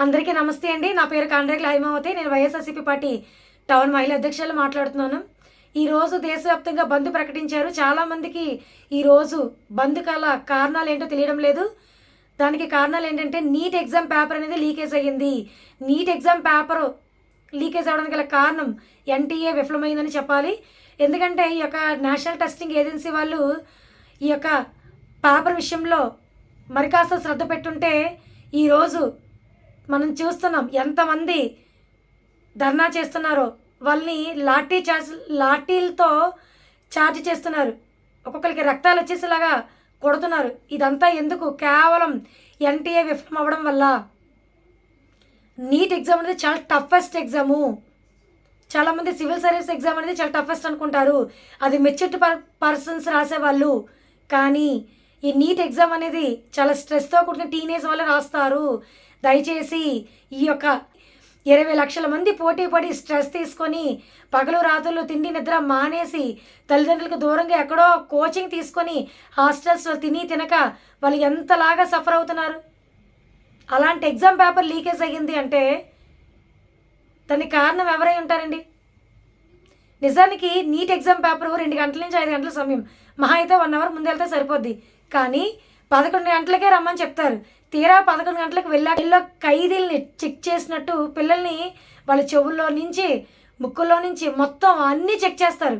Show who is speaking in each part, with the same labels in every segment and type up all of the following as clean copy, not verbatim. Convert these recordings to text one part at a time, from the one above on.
Speaker 1: అందరికీ నమస్తే అండి. నా పేరు కాండ్రేగుల హైమావతి. నేను వైఎస్ఆర్సీపీ పార్టీ టౌన్ మహిళా అధ్యక్షులు మాట్లాడుతున్నాను. ఈరోజు దేశవ్యాప్తంగా బంద్ ప్రకటించారు. చాలామందికి ఈరోజు బంద్ కారణాలు ఏంటో తెలియడం లేదు. దానికి కారణాలు ఏంటంటే నీట్ ఎగ్జామ్ పేపర్ అనేది లీకేజ్ అయ్యింది. నీట్ ఎగ్జామ్ పేపర్ లీకేజ్ అవ్వడానికి గల కారణం ఎన్టీఏ విఫలమైందని చెప్పాలి. ఎందుకంటే ఈ యొక్క నేషనల్ టెస్టింగ్ ఏజెన్సీ వాళ్ళు ఈ యొక్క పేపర్ విషయంలో మరి కాస్త శ్రద్ధ పెట్టుంటే ఈరోజు మనం చూస్తున్నాం ఎంతమంది ధర్నా చేస్తున్నారో. వాళ్ళని లాఠీలతో ఛార్జ్ చేస్తున్నారు. ఒక్కొక్కరికి రక్తాలు వచ్చేసేలాగా కొడుతున్నారు. ఇదంతా ఎందుకు? కేవలం ఎన్టీఏ విఫలం అవ్వడం వల్ల. నీట్ ఎగ్జామ్ అనేది చాలా టఫెస్ట్ ఎగ్జాము. చాలామంది సివిల్ సర్వీస్ ఎగ్జామ్ అనేది చాలా టఫెస్ట్ అనుకుంటారు. అది మెచ్యూర్డ్ పర్సన్స్ రాసేవాళ్ళు. కానీ ఈ నీట్ ఎగ్జామ్ అనేది చాలా స్ట్రెస్తో కూడిన టీనేజ్ వాళ్ళు రాస్తారు. దయచేసి ఈ యొక్క 20 లక్షల మంది పోటీ పడి స్ట్రెస్ తీసుకొని పగలు రాత్రులు తిండి నిద్ర మానేసి తల్లిదండ్రులకు దూరంగా ఎక్కడో కోచింగ్ తీసుకొని హాస్టల్స్లో తినక వాళ్ళు ఎంతలాగా సఫర్ అవుతున్నారు. అలాంటి ఎగ్జామ్ పేపర్ లీకేజ్ అయ్యింది అంటే దానికి కారణం ఎవరై ఉంటారండి? నిజానికి నీట్ ఎగ్జామ్ పేపర్ 2 గంటల నుంచి 5 గంటల సమయం, మహా అయితే 1 అవర్ ముందు వెళ్తే సరిపోద్ది. కానీ 11 గంటలకే రమ్మని చెప్తారు. తీరా 11 గంటలకు వెళ్ళాక ఖైదీల్ని చెక్ చేసినట్టు పిల్లల్ని వాళ్ళ చెవుల్లో నుంచి ముక్కుల్లో నుంచి మొత్తం అన్నీ చెక్ చేస్తారు.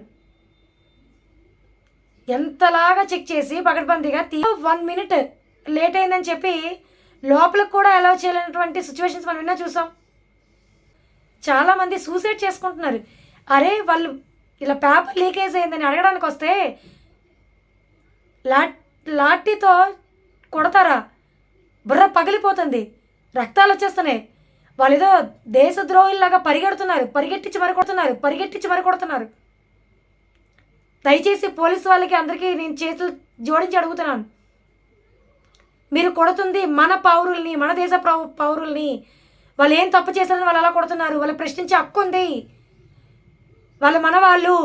Speaker 1: ఎంతలాగా చెక్ చేసి పకడ్బందీగా 1 మినిట్ లేట్ అయిందని చెప్పి లోపలికి కూడా అలౌ చేయలేనటువంటి సిచ్యువేషన్స్ మనం విన్నా చూసాం. చాలామంది సూసైడ్ చేసుకుంటున్నారు. అరే వాళ్ళు ఇలా పేపర్ లీకేజ్ అయిందని అడగడానికి వస్తే లాఠీతో కొడతారా? బుర్ర పగిలిపోతుంది, రక్తాలు వచ్చేస్తున్నాయి. వాళ్ళు ఏదో దేశద్రోహుల్లాగా పరిగెట్టించి మరి కొడుతున్నారు. దయచేసి పోలీసు వాళ్ళకి అందరికీ నేను చేతులు జోడించి అడుగుతున్నాను. మీరు కొడుతుంది మన పౌరుల్ని, మన దేశ పౌరుల్ని. వాళ్ళు ఏం తప్పు చేశారని వాళ్ళు అలా కొడుతున్నారు. వాళ్ళు ప్రశ్నించే హక్కు ఉంది. వాళ్ళు మనవాళ్ళు.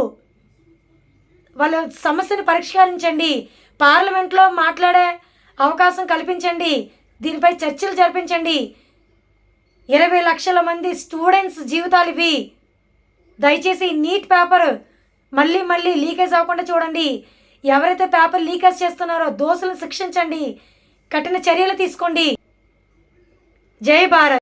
Speaker 1: వాళ్ళ సమస్యను పరిష్కరించండి. పార్లమెంట్లో మాట్లాడే అవకాశం కల్పించండి. దీనిపై చర్చలు జరిపించండి. 20 లక్షల మంది స్టూడెంట్స్ జీవితాలు ఇవి. దయచేసి నీట్ పేపర్ మళ్ళీ లీకేజ్ అవ్వకుండా చూడండి. ఎవరైతే పేపర్ లీకేజ్ చేస్తున్నారో దోషులను శిక్షించండి. కఠిన చర్యలు తీసుకోండి. జై భారత్.